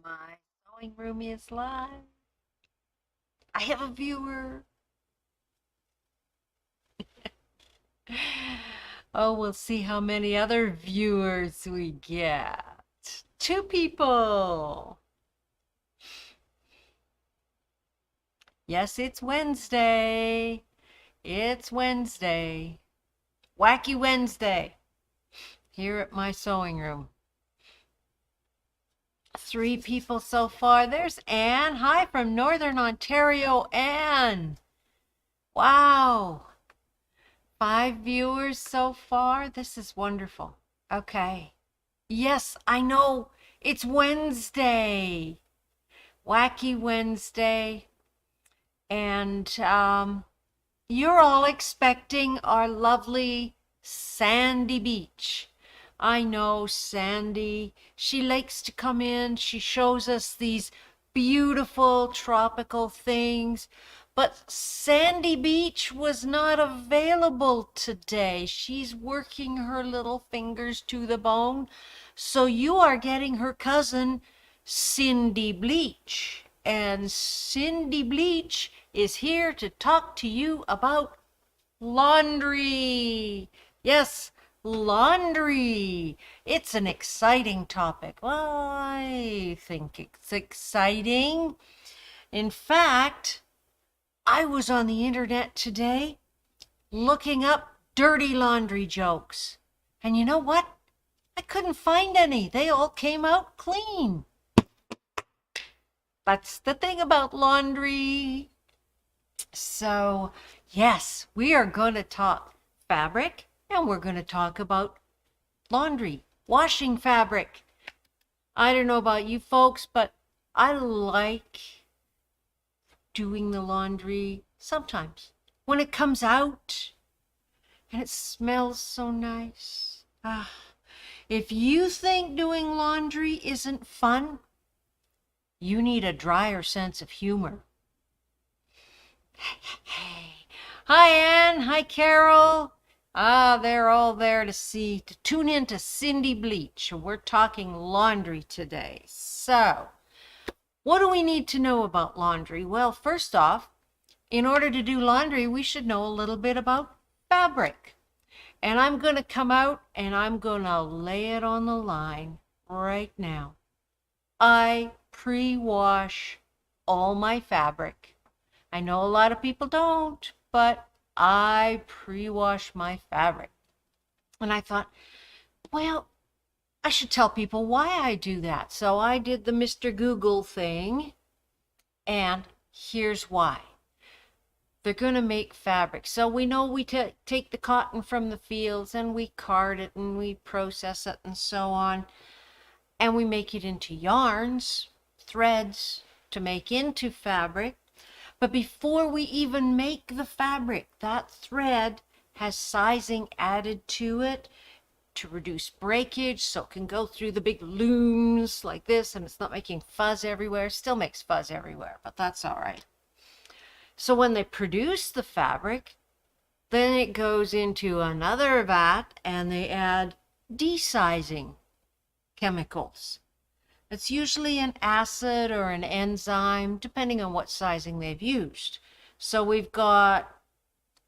My sewing room is live. I have a viewer. Oh, we'll see how many other viewers we get. 2 people. Yes, it's Wednesday. It's Wednesday. Wacky Wednesday. Here at my sewing room. 3 people so far. There's Anne. Hi from Northern Ontario, Anne. Wow. 5 viewers so far. This is wonderful. Okay. Yes, I know. It's Wednesday. Wacky Wednesday. And you're all expecting our lovely Sandy Beach. I know Sandy. She likes to come in. She shows us these beautiful tropical things. But Sandy Beach was not available today. She's working her little fingers to the bone. So you are getting her cousin, Cindy Bleach. And Cindy Bleach is here to talk to you about laundry. Yes, laundry. It's an exciting topic. Well, I think it's exciting. In fact, I was on the internet today looking up dirty laundry jokes. And you know what? I couldn't find any. They all came out clean. That's the thing about laundry. So, yes, we are going to talk fabric and we're going to talk about laundry, washing fabric. I don't know about you folks, but I like doing the laundry sometimes when it comes out and it smells so nice. If you think doing laundry isn't fun, you need a drier sense of humor. Hey. Hi, Anne. Hi, Carol. They're all there to tune in to Cindy Bleach. We're talking laundry today. So, what do we need to know about laundry? Well, first off, in order to do laundry, we should know a little bit about fabric. And I'm going to come out and I'm going to lay it on the line right now. I pre-wash all my fabric. I know a lot of people don't, but I pre-wash my fabric. And I thought, well, I should tell people why I do that. So I did the Mr. Google thing, and here's why. They're going to make fabric. So we know we take the cotton from the fields and we card it and we process it and so on. And we make it into yarns, threads to make into fabric. But before we even make the fabric, that thread has sizing added to it to reduce breakage, so it can go through the big looms like this and it's not making fuzz everywhere. Still makes fuzz everywhere, but that's all right. So when they produce the fabric, then it goes into another vat and they add desizing chemicals. It's usually an acid or an enzyme, depending on what sizing they've used. So we've got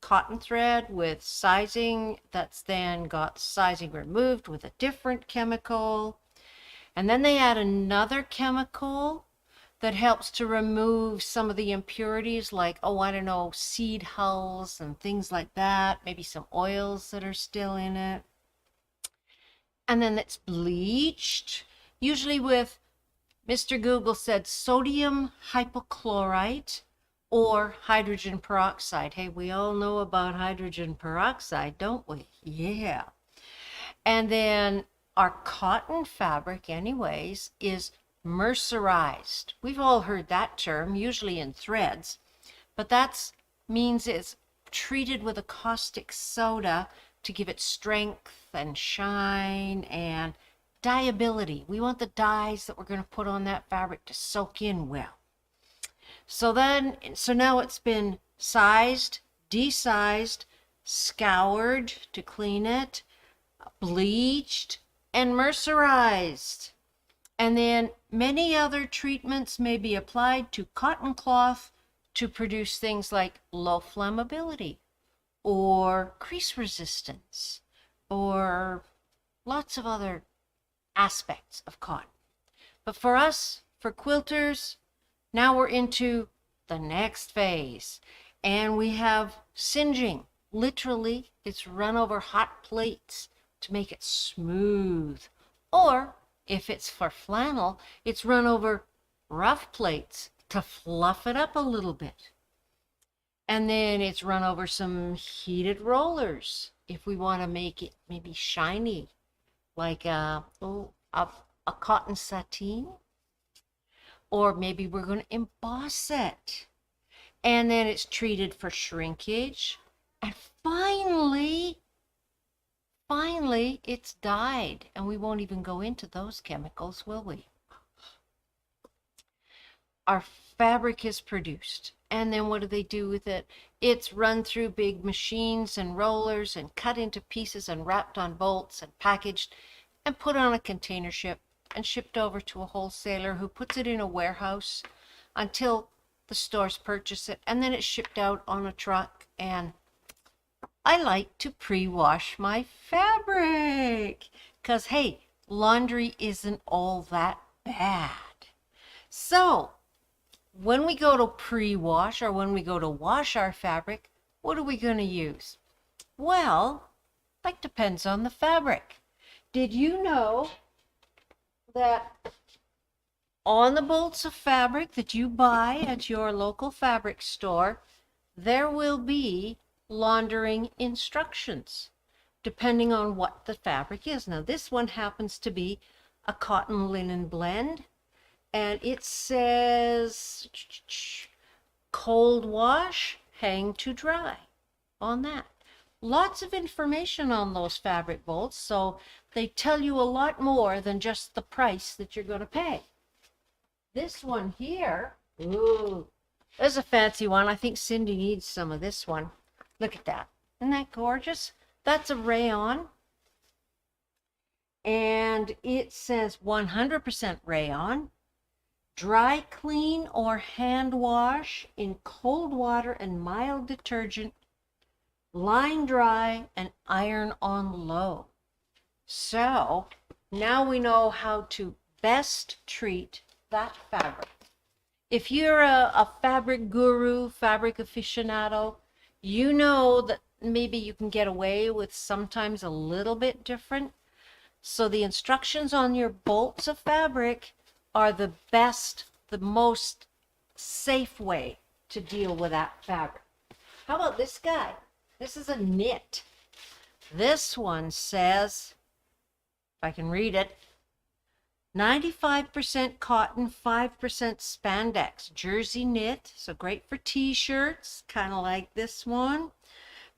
cotton thread with sizing that's then got sizing removed with a different chemical. And then they add another chemical that helps to remove some of the impurities like, I don't know, seed hulls and things like that. Maybe some oils that are still in it. And then it's bleached, usually with, Mr. Google said, sodium hypochlorite or hydrogen peroxide. Hey, we all know about hydrogen peroxide, don't we? Yeah. And then our cotton fabric, anyways, is mercerized. We've all heard that term, usually in threads, but that means it's treated with a caustic soda to give it strength and shine and dyeability. We want the dyes that we're going to put on that fabric to soak in well. So now it's been sized, desized, scoured to clean it, bleached, and mercerized. And then many other treatments may be applied to cotton cloth to produce things like low flammability or crease resistance or lots of other aspects of cotton. But for us, for quilters, now we're into the next phase, and we have singeing. Literally, it's run over hot plates to make it smooth. Or if it's for flannel, it's run over rough plates to fluff it up a little bit. And then it's run over some heated rollers if we want to make it maybe shiny, like a cotton sateen. Or maybe we're going to emboss it. And then it's treated for shrinkage. And finally, it's dyed. And we won't even go into those chemicals, will we? Our fabric is produced. And then what do they do with it? It's run through big machines and rollers and cut into pieces and wrapped on bolts and packaged and put on a container ship and shipped over to a wholesaler who puts it in a warehouse until the stores purchase it, and then it's shipped out on a truck. And I like to pre-wash my fabric because, hey, laundry isn't all that bad. So when we go to pre-wash or when we go to wash our fabric, what are we going to use? Well, like depends on the fabric. Did you know that on the bolts of fabric that you buy at your local fabric store, there will be laundering instructions depending on what the fabric is. Now this one happens to be a cotton linen blend, and it says cold wash, hang to dry on that. Lots of information on those fabric bolts, so they tell you a lot more than just the price that you're going to pay. This one here, ooh, there's a fancy one. I think Cindy needs some of this one. Look at that. Isn't that gorgeous? That's a rayon. And it says 100% rayon. Dry clean or hand wash in cold water and mild detergent. Line dry and iron on low. So now we know how to best treat that fabric. If you're a fabric guru, fabric aficionado, you know that maybe you can get away with sometimes a little bit different. So the instructions on your bolts of fabric are the best, the most safe way to deal with that fabric. How about this guy? This is a knit. This one says, if I can read it, 95% cotton, 5% spandex, jersey knit, so great for t-shirts, kind of like this one.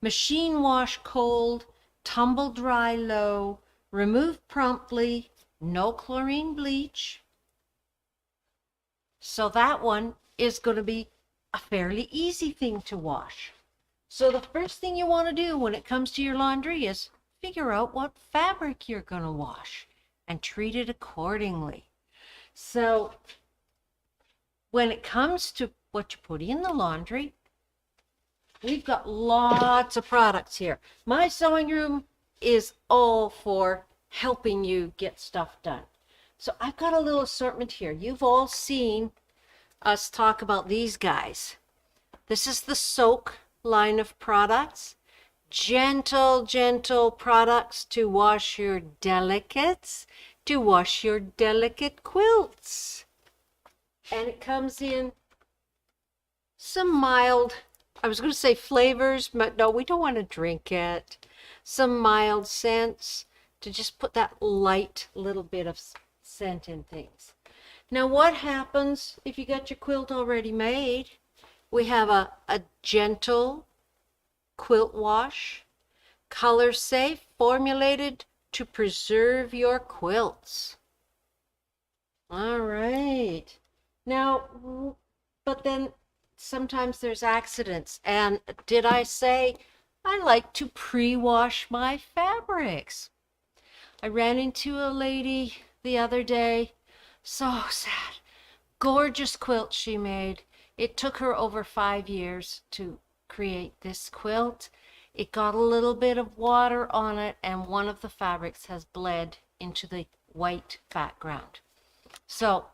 Machine wash cold, tumble dry low, remove promptly, no chlorine bleach. So that one is going to be a fairly easy thing to wash. So the first thing you want to do when it comes to your laundry is figure out what fabric you're going to wash and treat it accordingly. So when it comes to what you put in the laundry, we've got lots of products here. My sewing room is all for helping you get stuff done. So I've got a little assortment here. You've all seen us talk about these guys. This is the Soak line of products. Gentle, gentle products to wash your delicates, to wash your delicate quilts. And it comes in some mild, I was going to say flavors, but no, we don't want to drink it. Some mild scents to just put that light little bit of scent in things. Now what happens if you got your quilt already made? We have a gentle quilt wash, color safe, formulated to preserve your quilts. All right. Now, but then sometimes there's accidents. And did I say I like to pre-wash my fabrics? I ran into a lady the other day So sad. Gorgeous quilt she made. It took her over 5 years to create this quilt. It got a little bit of water on it, and one of the fabrics has bled into the white background. So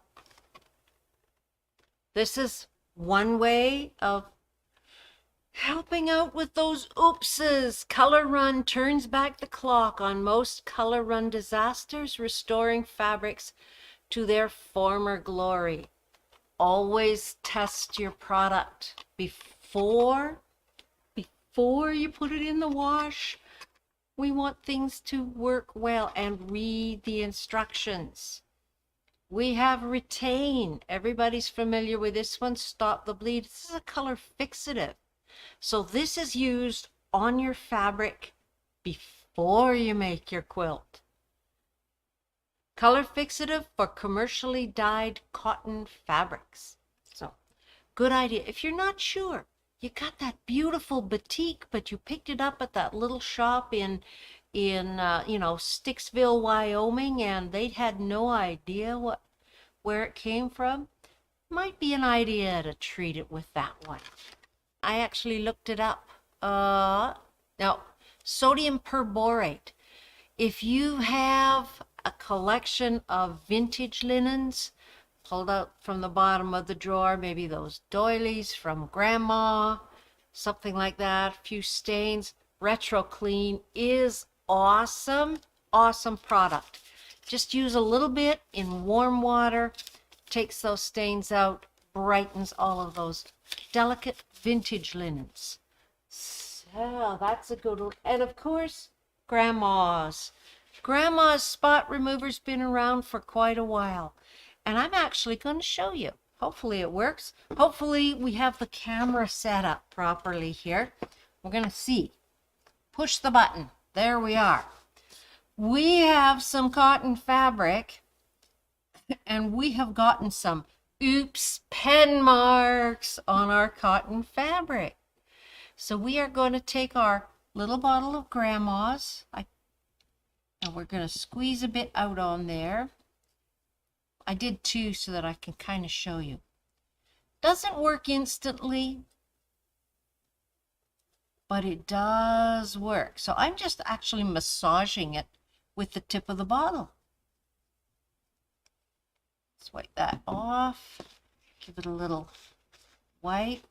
this is one way of helping out with those oopses. Color Run turns back the clock on most Color Run disasters, restoring fabrics to their former glory. Always test your product before you put it in the wash. We want things to work well, and read the instructions. We have Retain. Everybody's familiar with this one. Stop the Bleed. This is a color fixative. So this is used on your fabric before you make your quilt. Color fixative for commercially dyed cotton fabrics. So, good idea. If you're not sure, you got that beautiful batik, but you picked it up at that little shop in Sticksville, Wyoming, and they had no idea where it came from. Might be an idea to treat it with that one. I actually looked it up. Now, sodium perborate. If you have a collection of vintage linens pulled out from the bottom of the drawer, maybe those doilies from grandma, something like that, a few stains, Retro Clean is awesome. Awesome product. Just use a little bit in warm water, takes those stains out, brightens all of those delicate vintage linens. So that's a good one. And of course, grandma's. Grandma's spot remover's been around for quite a while. And I'm actually going to show you. Hopefully it works. Hopefully we have the camera set up properly here. We're going to see. Push the button. There we are. We have some cotton fabric, and we have gotten some oops pen marks on our cotton fabric. So we are going to take our little bottle of grandma's, and we're going to squeeze a bit out on there. I did two so that I can kind of show you. Doesn't work instantly, but it does work. So I'm just actually massaging it with the tip of the bottle. Let's wipe that off. Give it a little wipe.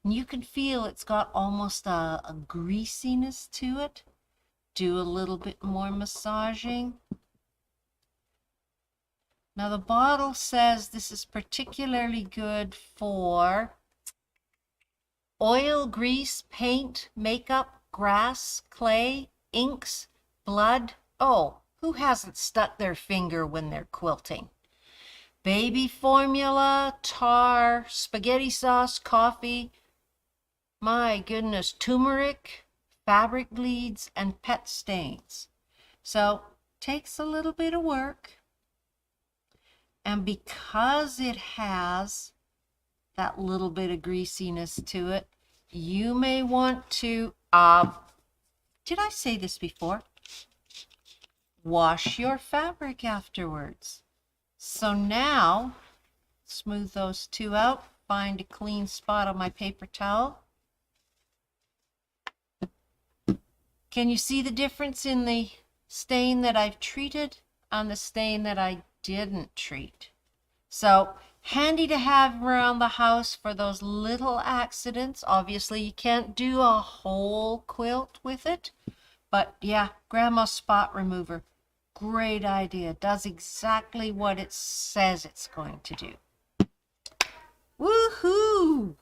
And you can feel it's got almost a greasiness to it. Do a little bit more massaging. Now the bottle says this is particularly good for oil, grease, paint, makeup, grass, clay, inks, blood. Oh, who hasn't stuck their finger when they're quilting? Baby formula, tar, spaghetti sauce, coffee. My goodness, turmeric, fabric bleeds, and pet stains. So, takes a little bit of work. And because it has that little bit of greasiness to it, you may want to, did I say this before? Wash your fabric afterwards. So now, smooth those two out, find a clean spot on my paper towel. Can you see the difference in the stain that I've treated and the stain that I didn't treat? So handy to have around the house for those little accidents. Obviously you can't do a whole quilt with it, but yeah, grandma's spot remover, great idea. Does exactly what it says it's going to do. Woohoo!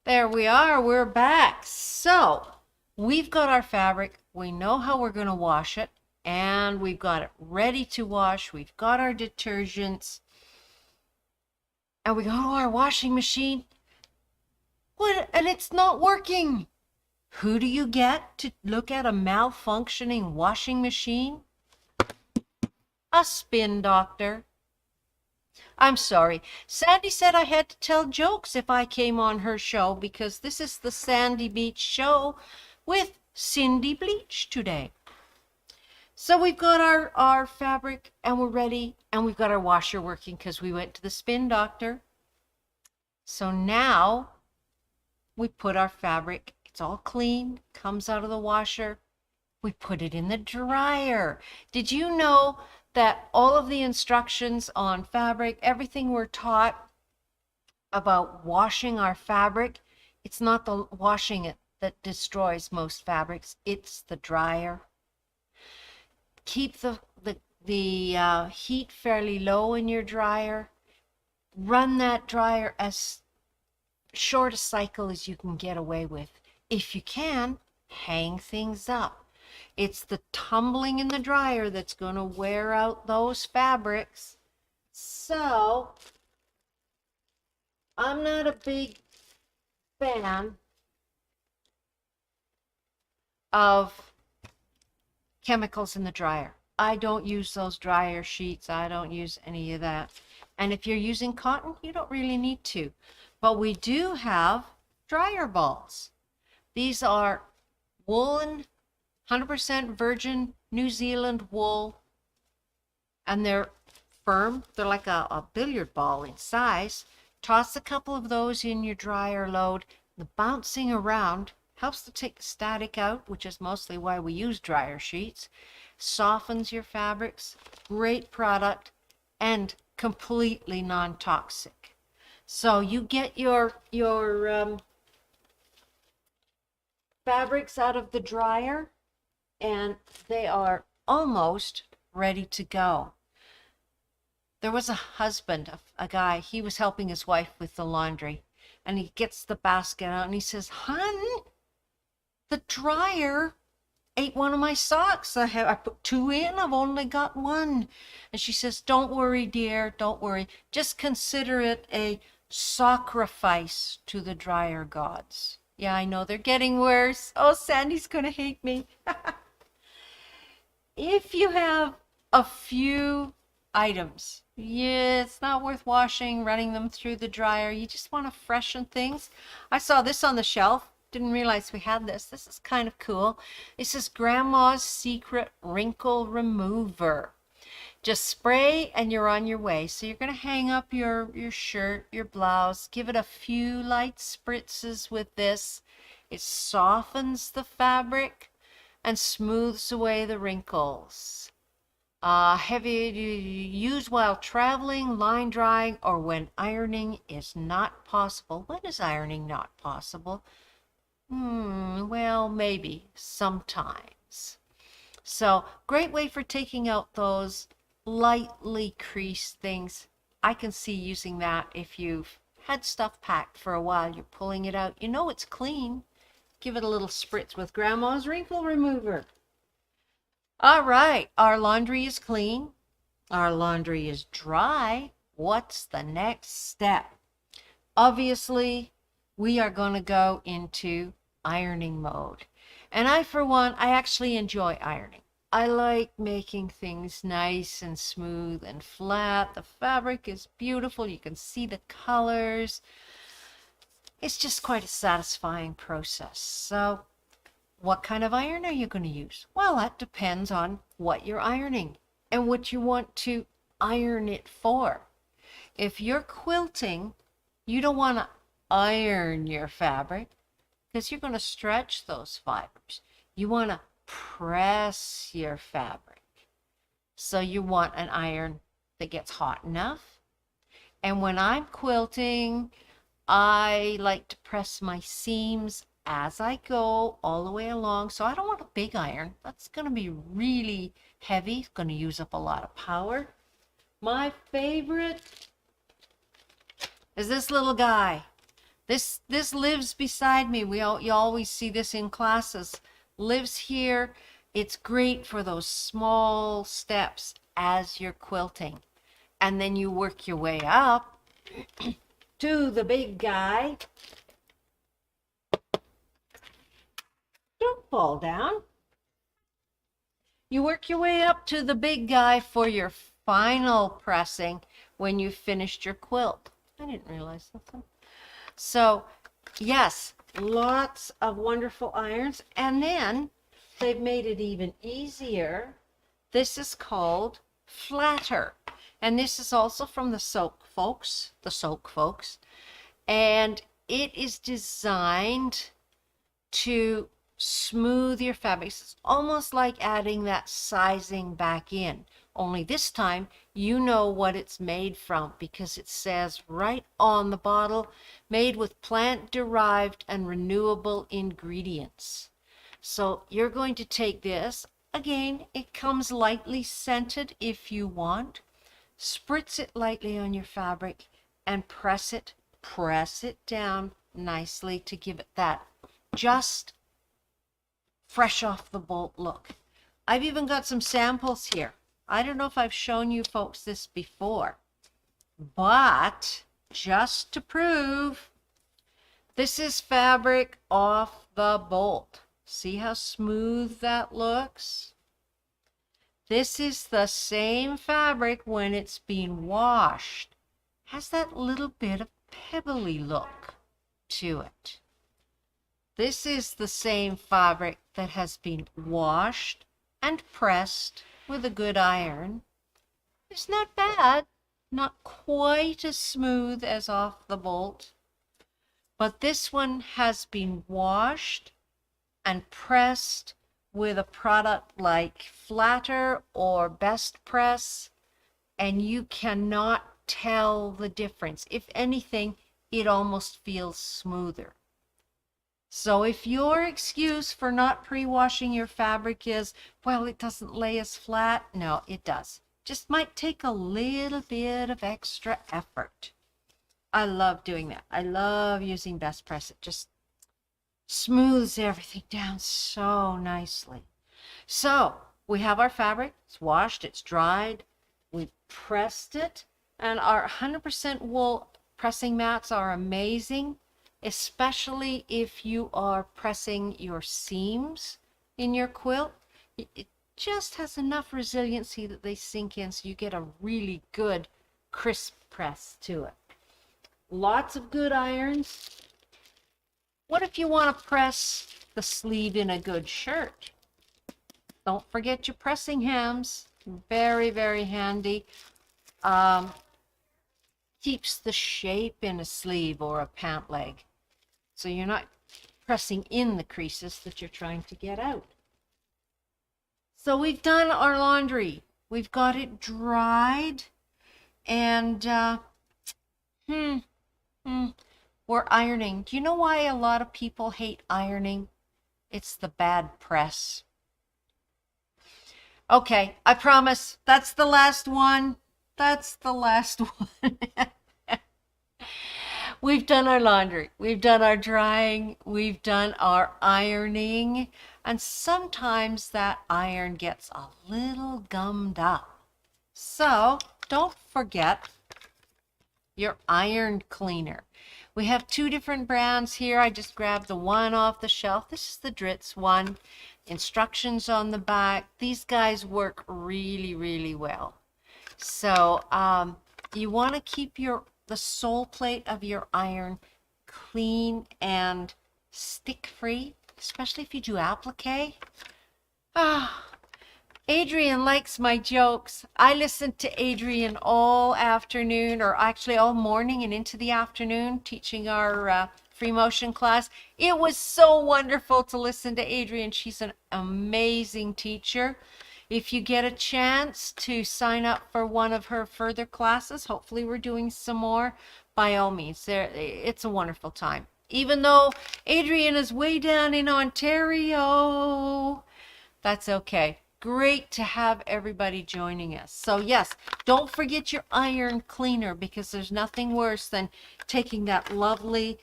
There we are, we're back. So we've got our fabric, we know how we're going to wash it, and we've got it ready to wash. We've got our detergents, and we go to our washing machine. What? And it's not working. Who do you get to look at a malfunctioning washing machine? A spin doctor. I'm sorry. Sandy said I had to tell jokes if I came on her show, because this is the Sandy Beach show with Cindy Bleach today. So we've got our fabric and we're ready, and we've got our washer working because we went to the spin doctor. So now we put our fabric, it's all clean, comes out of the washer. We put it in the dryer. Did you know that all of the instructions on fabric, everything we're taught about washing our fabric, it's not the washing it that destroys most fabrics, it's the dryer. Keep the heat fairly low in your dryer. Run that dryer as short a cycle as you can get away with. If you can, hang things up. It's the tumbling in the dryer that's going to wear out those fabrics. So, I'm not a big fan of chemicals in the dryer. I don't use those dryer sheets. I don't use any of that. And if you're using cotton, you don't really need to. But we do have dryer balls. These are woolen, 100% virgin New Zealand wool, and they're firm. They're like a billiard ball in size. Toss a couple of those in your dryer load. The bouncing around helps to take the static out, which is mostly why we use dryer sheets. Softens your fabrics. Great product and completely non-toxic. So you get your fabrics out of the dryer, and they are almost ready to go. There was a husband, a guy, he was helping his wife with the laundry, and he gets the basket out and he says, "Hun, the dryer ate one of my socks. I put 2 in, I've only got 1. And she says, "Don't worry, dear, don't worry. Just consider it a sacrifice to the dryer gods." Yeah, I know, they're getting worse. Oh, Sandy's gonna hate me. If you have a few items, yeah, it's not worth washing, running them through the dryer. You just want to freshen things. I saw this on the shelf. Didn't realize we had this. This is kind of cool. This is Grandma's Secret Wrinkle Remover. Just spray and you're on your way. So you're going to hang up your shirt, your blouse, give it a few light spritzes with this. It softens the fabric and smooths away the wrinkles. Heavy to use while traveling, line drying, or when ironing is not possible. When is ironing not possible? Well, maybe sometimes. So, great way for taking out those lightly creased things. I can see using that if you've had stuff packed for a while. You're pulling it out. You know it's clean. Give it a little spritz with Grandma's Wrinkle Remover. All right, our laundry is clean. Our laundry is dry. What's the next step? Obviously, we are going to go into ironing mode. And I, for one, I actually enjoy ironing. I like making things nice and smooth and flat. The fabric is beautiful. You can see the colors. It's just quite a satisfying process. So, what kind of iron are you going to use? Well, that depends on what you're ironing and what you want to iron it for. If you're quilting, you don't want to iron your fabric because you're going to stretch those fibers. You want to press your fabric. So you want an iron that gets hot enough. And when I'm quilting, I like to press my seams as I go all the way along. So I don't want a big iron. That's going to be really heavy. It's going to use up a lot of power. My favorite is this little guy. This lives beside me. You always see this in classes. Lives here. It's great for those small steps as you're quilting. And then you work your way up to the big guy. Don't fall down. You work your way up to the big guy for your final pressing when you've finished your quilt. I didn't realize that. So, yes, lots of wonderful irons. And then they've made it even easier This is called Flatter. And this is also from the Soak folks, and it is designed to smooth your fabrics. It's almost like adding that sizing back in, only this time you know what it's made from, because it says right on the bottle, made with plant-derived and renewable ingredients. So you're going to take this, again, it comes lightly scented if you want. Spritz it lightly on your fabric and press it down nicely to give it that just fresh off the bolt look. I've even got some samples here. I don't know if I've shown you folks this before, but just to prove, this is fabric off the bolt. See how smooth that looks? This is the same fabric when it's being washed. Has that little bit of pebbly look to it. This is the same fabric that has been washed and pressed with a good iron. It's not bad, not quite as smooth as off the bolt, but this one has been washed and pressed with a product like Flatter or Best Press, and you cannot tell the difference. If anything, it almost feels smoother. So if your excuse for not pre-washing your fabric is, well, it doesn't lay as flat, no, it does. Just might take a little bit of extra effort. I love doing that. I love using Best Press. It just smooths everything down so nicely. So we have our fabric. It's washed, it's dried, we've pressed it, and our 100% wool pressing mats are amazing, especially if you are pressing your seams in your quilt. It just has enough resiliency that they sink in, so you get a really good crisp press to it. Lots of good irons. What if you want to press the sleeve in a good shirt? Don't forget your pressing hams. Very, very handy. Keeps the shape in a sleeve or a pant leg, so you're not pressing in the creases that you're trying to get out. So we've done our laundry. We've got it dried, and we're ironing. Do you know why a lot of people hate ironing? It's the bad press. Okay, I promise. That's the last one. That's the last one. We've done our laundry. We've done our drying. We've done our ironing. And sometimes that iron gets a little gummed up. So don't forget your iron cleaner. We have two different brands here. I just grabbed the one off the shelf. This is the Dritz one. Instructions on the back. These guys work really, really well. So you want to keep the sole plate of your iron clean and stick free, especially if you do applique. Adrian likes my jokes. I listened to Adrian all afternoon, or actually all morning and into the afternoon, teaching our free motion class. It was so wonderful to listen to Adrian. She's an amazing teacher. If you get a chance to sign up for one of her further classes, hopefully we're doing some more, by all means, it's a wonderful time. Even though Adrian is way down in Ontario, that's okay. Great to have everybody joining us. So yes, don't forget your iron cleaner, because there's nothing worse than taking that lovely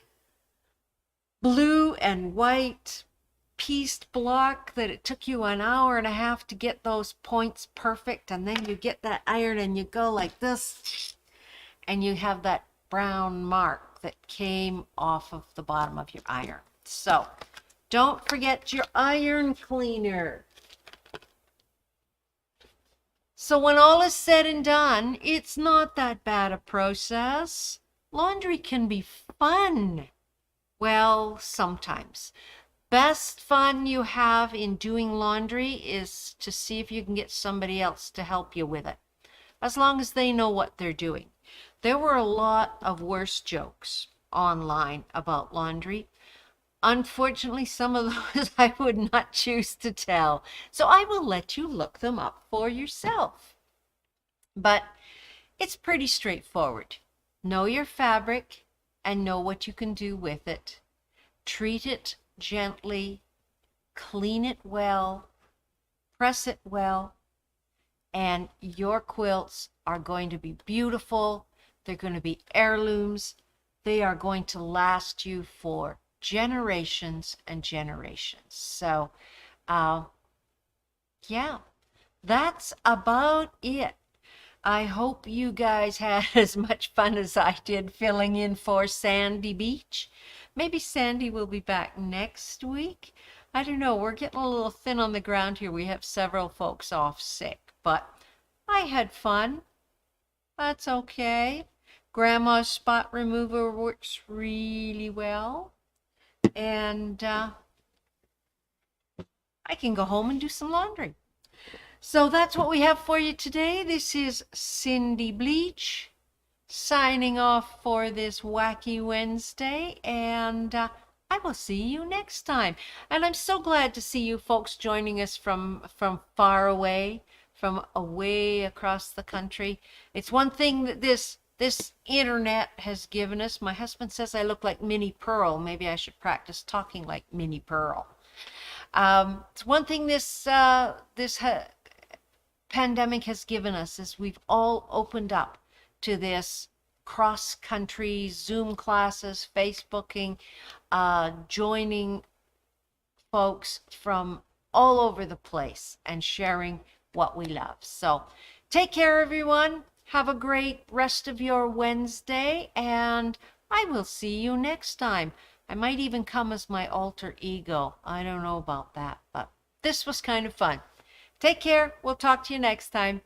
blue and white pieced block that it took you an hour and a half to get those points perfect, and then you get that iron and you go like this and you have that brown mark that came off of the bottom of your iron. So don't forget your iron cleaner. So when all is said and done, it's not that bad a process. Laundry can be fun. Well, sometimes. best fun you have in doing laundry is to see if you can get somebody else to help you with it, as long as they know what they're doing. There were a lot of worse jokes online about laundry. Unfortunately, some of those I would not choose to tell, so I will let you look them up for yourself. But it's pretty straightforward. Know your fabric and know what you can do with it. Treat it gently, clean it well, press it well, and your quilts are going to be beautiful. They're going to be heirlooms. They are going to last you for generations and generations. So, yeah, that's about it. I hope you guys had as much fun as I did filling in for Sandy Beach. Maybe Sandy will be back next week. I don't know. We're getting a little thin on the ground here. We have several folks off sick, but I had fun. That's okay. Grandma's spot remover works really well. And I can go home and do some laundry. So that's what we have for you today. This is Cindy Bleach signing off for this wacky Wednesday, and I will see you next time. And I'm so glad to see you folks joining us from far away, from away across the country. It's one thing that this internet has given us. My husband says I look like Minnie Pearl. Maybe I should practice talking like Minnie Pearl. It's one thing this pandemic has given us is we've all opened up to this cross-country Zoom classes, Facebooking, joining folks from all over the place and sharing what we love. So take care, everyone. Have a great rest of your Wednesday, and I will see you next time. I might even come as my alter ego. I don't know about that, but this was kind of fun. Take care. We'll talk to you next time.